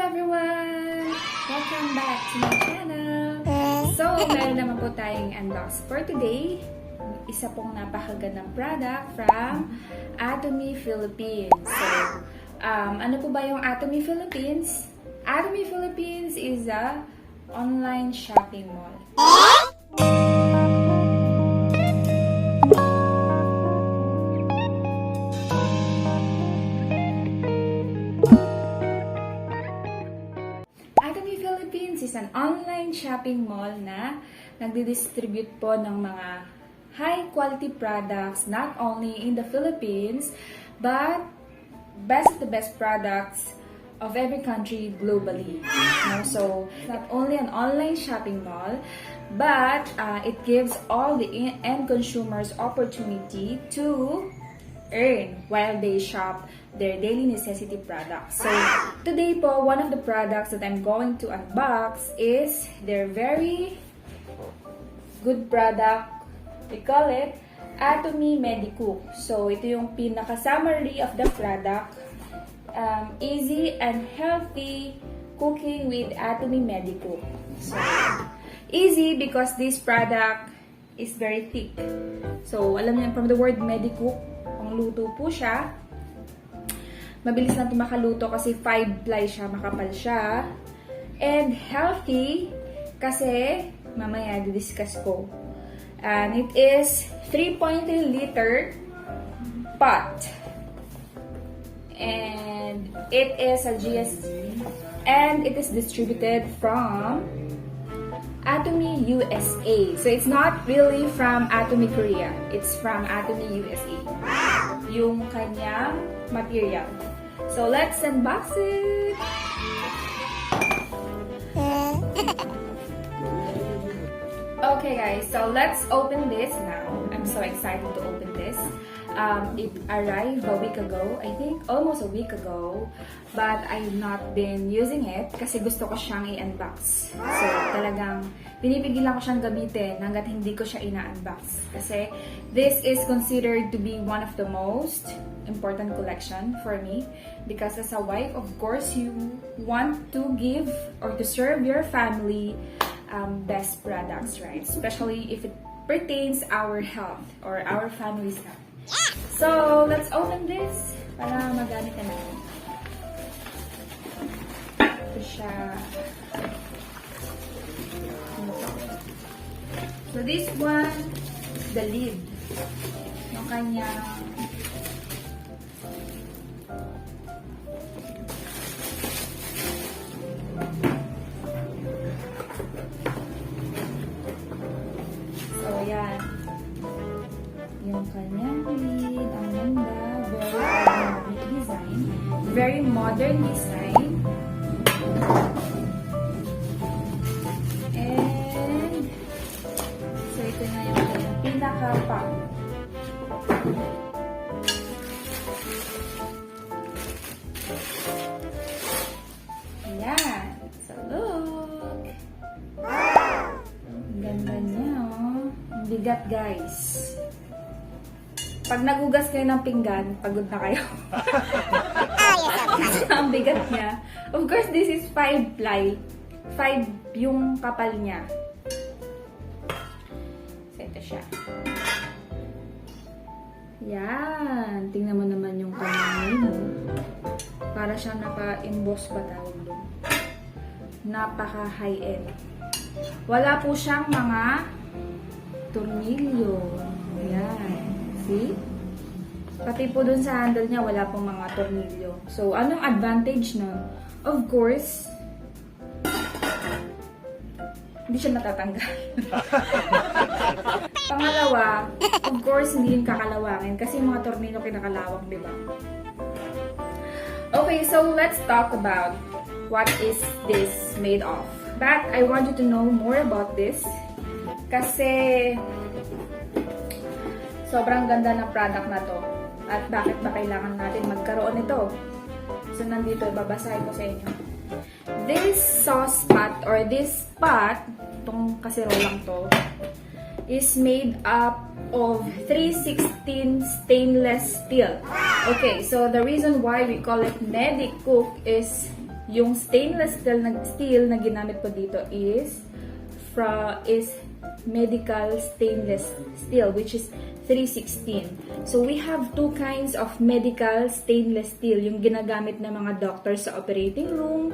everyone! Welcome back to my channel! So, meron naman po tayong unbox for today. Isa pong napakagandang product from Atomy Philippines. So, ano po ba yung Atomy Philippines? Atomy Philippines is a online shopping mall. Atomy Philippines is an online shopping mall na nagdi-distribute po ng mga high-quality products not only in the Philippines, but best of the best products of every country globally. So, not only an online shopping mall, but it gives all the end consumers opportunity to earn while they shop their daily necessity products. So, today po, one of the products that I'm going to unbox is their very good product. We call it Atomy Medicook. So, ito yung pinaka-summary of the product. Easy and healthy cooking with Atomy Medicook. So, easy because this product is very thick. So, alam niyo from the word Medicook, pangluto po siya. Mabilis na ito makaluto kasi 5-ply siya, makapal siya. And healthy kasi mamaya di-discuss ko. And it is 3.3 liter pot. And it is a GST. And it is distributed from Atomy USA. So it's not really from Atomy Korea. It's from Atomy USA. Yung kanyang material. So let's unbox it. Okay guys, so let's open this now. I'm so excited to open this. It arrived a week ago, I think almost a week ago, but I've not been using it kasi gusto ko siyang i-unbox. So talagang pinipigilan ko siyang gamitin hanggat hindi ko siya ina-unbox. Kasi this is considered to be one of the most important collection for me because as a wife, of course, you want to give or to serve your family best products, right? Especially if it pertains our health or our family's health. So, let's open this para magamit na natin. Ito siya. So, this one, the lid. Yung kanyang yung kanyang lid, ang ganda, very modern design, and so ito na yung kanyang pinaka-pop. Ayan, so look, ang ganda niya, oh. Ang bigat guys. Pag nagugas kayo ng pinggan, pagod na kayo. Ang bigat niya. Of course, this is 5-ply. 5 yung kapal niya. So, ito siya. Yan. Tingnan mo naman yung kanyang. Para siyang naka-emboss ba tawag doon. Napaka-high-end. Wala po siyang mga tornilyo. Yan. See? Pati po dun sa handle niya, wala pong mga tornilyo. So, anong advantage nun? Of course, hindi siya matatanggal. Pangalawa, of course, hindi yung kakalawangin kasi mga tornilyo kinakalawang, di ba? Okay, so let's talk about what is this made of. But I want you to know more about this kasi sobrang ganda ng product na to. At bakit ba kailangan natin magkaroon nito? So, nandito, babasahin ko sa inyo. This sauce pot or this pot, itong kasirolang to, is made up of 316 stainless steel. Okay, so the reason why we call it Medicook is Yung stainless steel na ginamit ko dito is medical stainless steel, which is 316. So we have two kinds of medical stainless steel, yung ginagamit ng mga doctors sa operating room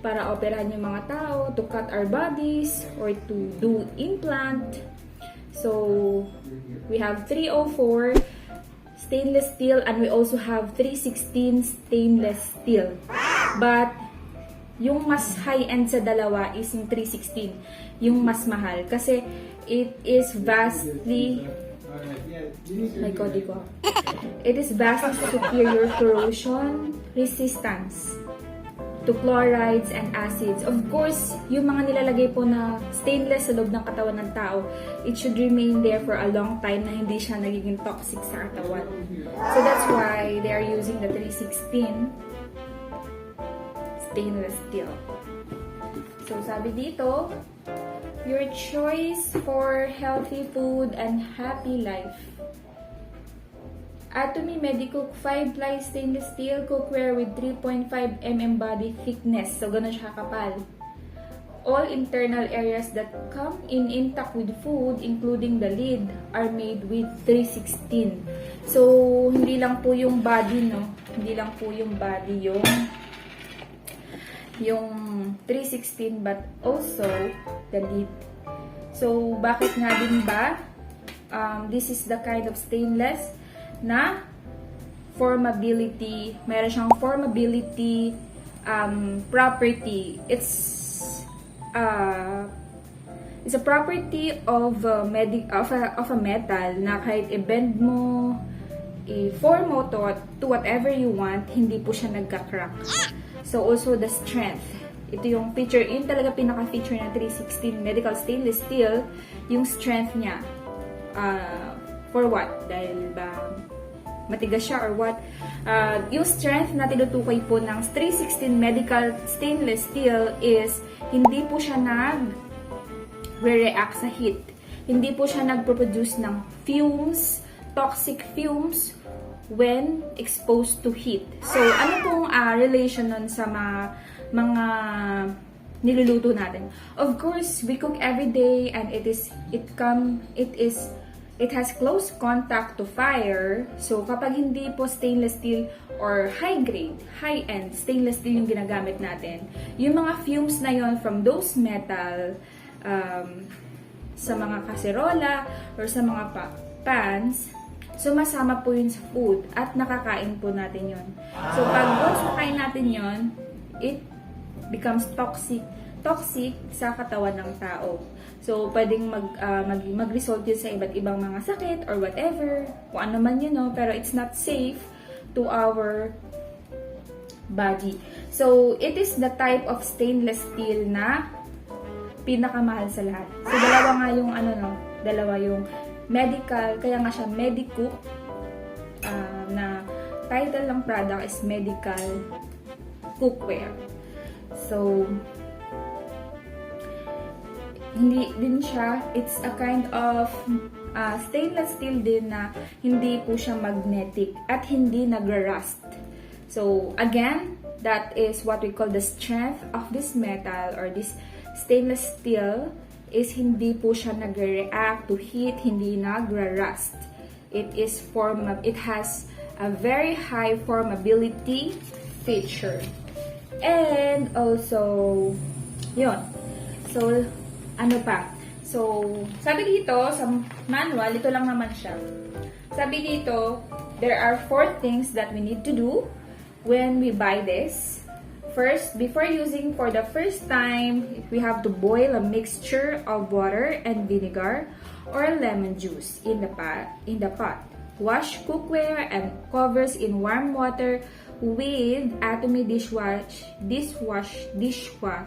para operahan yung mga tao, to cut our bodies or to do implant. So we have 304 stainless steel and we also have 316 stainless steel. But yung mas high-end sa dalawa is yung 316, yung mas mahal. Kasi it is vastly superior corrosion resistance to chlorides and acids. Of course, yung mga nilalagay po na stainless sa loob ng katawan ng tao, it should remain there for a long time na hindi siya nagiging toxic sa katawan. So that's why they are using the 316 stainless steel. So sabi dito, your choice for healthy food and happy life. Atomy Medicook 5-ply stainless steel cookware with 3.5 mm body thickness. So ganun siya kapal. All internal areas that come in intact with food, including the lid, are made with 316. So hindi lang po yung body, no? Hindi lang po yung body yung 316, but also the lid. So, bakit nga din ba? This is the kind of stainless na formability, meron siyang formability property. It's a property of a metal na kahit i-bend mo, i-form mo to whatever you want, hindi po siya nagka-crack. So, also the strength. Ito yung feature, yun talaga pinaka-feature ng 316 medical stainless steel, yung strength niya. For what? Dahil ba matigas siya or what? Yung strength na tinutukoy po ng 316 medical stainless steel is hindi po siya nag-react sa heat. Hindi po siya nag-produce ng fumes, toxic fumes, when exposed to heat. So, ano pong relation nun sa mga niluluto natin? Of course, we cook every day and it has close contact to fire. So, kapag hindi po stainless steel or high-grade, high-end stainless steel yung ginagamit natin, yung mga fumes na yon from those metal sa mga kaserola or sa mga pans, so, masama po yun sa food at nakakain po natin yun. So, pag once nakain natin yun, it becomes toxic sa katawan ng tao. So, pwedeng mag-result yun sa iba't ibang mga sakit or whatever, kung ano man yun, no? Pero it's not safe to our body. So, it is the type of stainless steel na pinakamahal sa lahat. So, dalawa nga yung dalawa yung medical, kaya nga siya Medicook, na title ng product is medical cookware. So, hindi din siya, it's a kind of stainless steel din na hindi po siya magnetic at hindi nag-rust. So, again, that is what we call the strength of this metal or this stainless steel is hindi po siya nag-react to heat, hindi nag-rust. It has a very high formability feature. And also, yun. So, ano pa? So, sabi dito, sa manual, ito lang naman siya. Sabi dito, there are 4 things that we need to do when we buy this. First, before using for the first time, we have to boil a mixture of water and vinegar or lemon juice in the pot. Wash cookware and covers in warm water with Atomy dishwashing soap.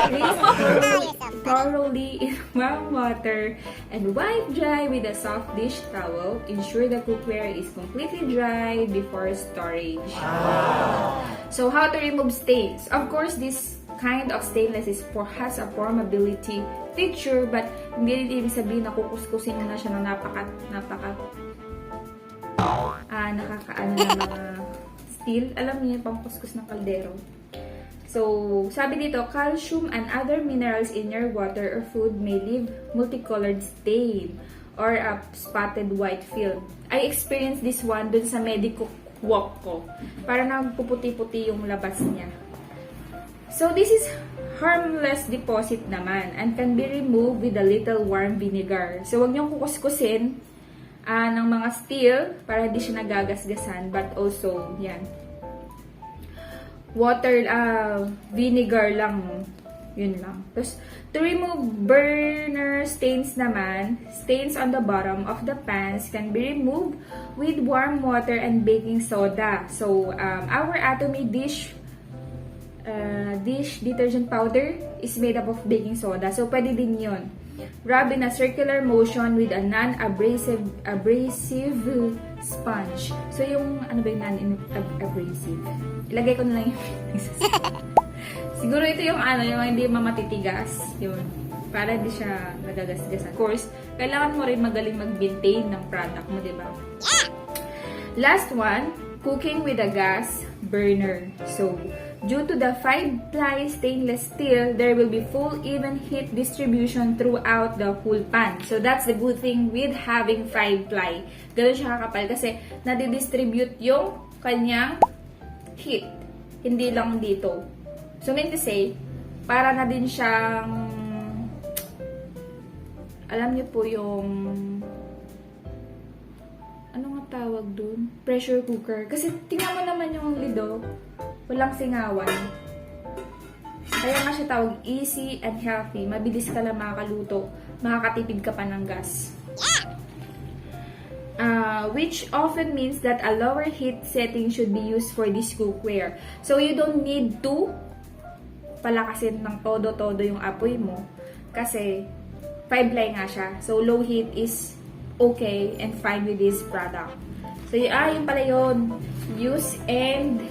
Rinse thoroughly in warm water and wipe dry with a soft dish towel. Ensure the cookware is completely dry before storage. So, how to remove stains? Of course, this kind of stainless has a formability feature, but hindi rin ibig sabihin na kukuskusin mo na siya ng nakakaano ng mga steel. Alam niyo, pangkuskus ng kaldero. So, sabi dito, calcium and other minerals in your water or food may leave multicolored stain or a spotted white film. I experienced this one dun sa Medicook walk ko. Para nagpuputi-puti yung labas niya. So, this is harmless deposit naman and can be removed with a little warm vinegar. So, wag niyong kukuskusin ng mga steel para hindi siya nagagasgasan. But also, yan. Water, vinegar lang. Yun lang. Tapos, to remove burner stains naman, stains on the bottom of the pans can be removed with warm water and baking soda. So, our Atomy dish detergent powder is made up of baking soda. So, pwede din yun. Rub in a circular motion with a non-abrasive sponge. So, yung, ano ba yung non-abrasive? Ilagay ko na lang yung siguro ito yung yung hindi mamatitigas. Yun. Para di siya nagagasgasan. Of course, kailangan mo rin magaling mag-maintain ng product mo, di ba? Last one, cooking with a gas burner. So, due to the 5-ply stainless steel, there will be full even heat distribution throughout the whole pan. So, that's the good thing with having 5-ply. Ganun siya kakapal kasi nadidistribute yung kanyang heat. Hindi lang dito. So, mean to say, para na din siyang, alam niyo po yung, ano nga tawag dun? Pressure cooker. Kasi tingnan mo naman yung lido, walang singawan. Kaya nga siya tawag easy and healthy. Mabilis ka lang makakaluto. Makakatipid ka pa ng gas. Which often means that a lower heat setting should be used for this cookware. So, you don't need to palakasin ng todo-todo yung apoy mo. Kasi, 5-ply nga siya. So, low heat is okay and fine with this product. So, yun pala yun. Use and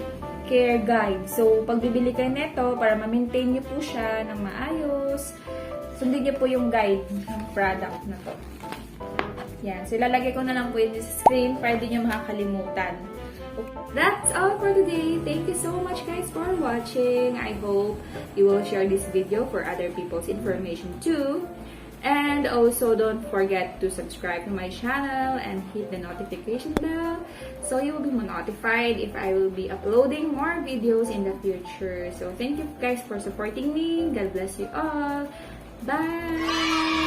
care guide. So, pag bibili kayo neto, para ma-maintain nyo po siya ng maayos, sundin nyo po yung guide ng product na to. Yan. So, ilalagay ko na lang po yun sa screen para di nyo makakalimutan. Okay. That's all for today. Thank you so much guys for watching. I hope you will share this video for other people's information too. And also, don't forget to subscribe to my channel and hit the notification bell so you will be notified if I will be uploading more videos in the future. So, thank you guys for supporting me. God bless you all. Bye!